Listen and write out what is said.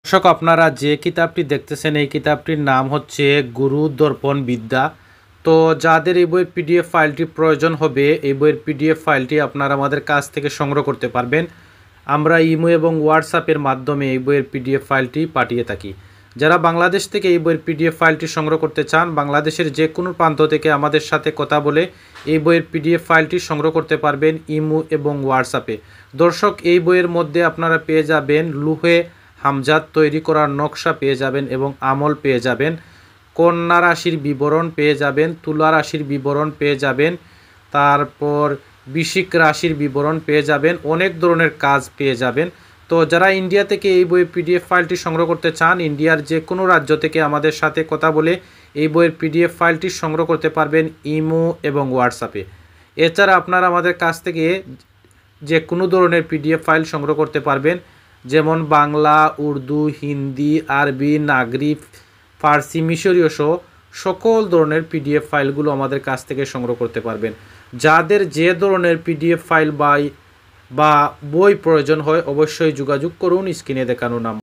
দর্শক, আপনারা যে কিতাবটি দেখতেছেন এই কিতাবটির নাম হচ্ছে গুরু দর্পণ বিদ্যা। তো যাদের এই বইয়ের পিডিএফ ফাইলটি প্রয়োজন হবে, এই বইয়ের পিডিএফ ফাইলটি আপনারা আমাদের কাছ থেকে সংগ্রহ করতে পারবেন। আমরা ইমো এবং হোয়াটসঅ্যাপের মাধ্যমে এই বইয়ের পিডিএফ ফাইলটি পাঠিয়ে থাকি। যারা বাংলাদেশ থেকে এই বইয়ের পিডিএফ ফাইলটি সংগ্রহ করতে চান, বাংলাদেশের যে কোনো প্রান্ত থেকে আমাদের সাথে কথা বলে এই বইয়ের পিডিএফ ফাইলটি সংগ্রহ করতে পারবেন ইমো এবং হোয়াটসঅ্যাপে। দর্শক, এই বইয়ের মধ্যে আপনারা পেয়ে যাবেন লুহে হামজাত তৈরি করার নকশা পেয়ে যাবেন এবং আমল পেয়ে যাবেন, কন্যা রাশির বিবরণ পেয়ে যাবেন, তুলা রাশির বিবরণ পেয়ে যাবেন, তারপর বৃশ্চিক রাশির বিবরণ পেয়ে যাবেন, অনেক ধরনের কাজ পেয়ে যাবেন। তো যারা ইন্ডিয়া থেকে এই বইয়ের পিডিএফ ফাইলটি সংগ্রহ করতে চান, ইন্ডিয়ার যে কোনো রাজ্য থেকে আমাদের সাথে কথা বলে এই বইয়ের পিডিএফ ফাইলটি সংগ্রহ করতে পারবেন ইমো এবং হোয়াটসঅ্যাপে। এছাড়া আপনারা আমাদের কাছ থেকে যে কোনো ধরনের পিডিএফ ফাইল সংগ্রহ করতে পারবেন, যেমন বাংলা, উর্দু, হিন্দি, আরবি, নাগরি, ফার্সি, মিশরীয় সহ সকল ধরনের পিডিএফ ফাইলগুলো আমাদের কাছ থেকে সংগ্রহ করতে পারবেন। যাদের যে ধরনের পিডিএফ ফাইল বা বই প্রয়োজন হয় অবশ্যই যোগাযোগ করুন স্ক্রিনে দেখানো নাম্বার।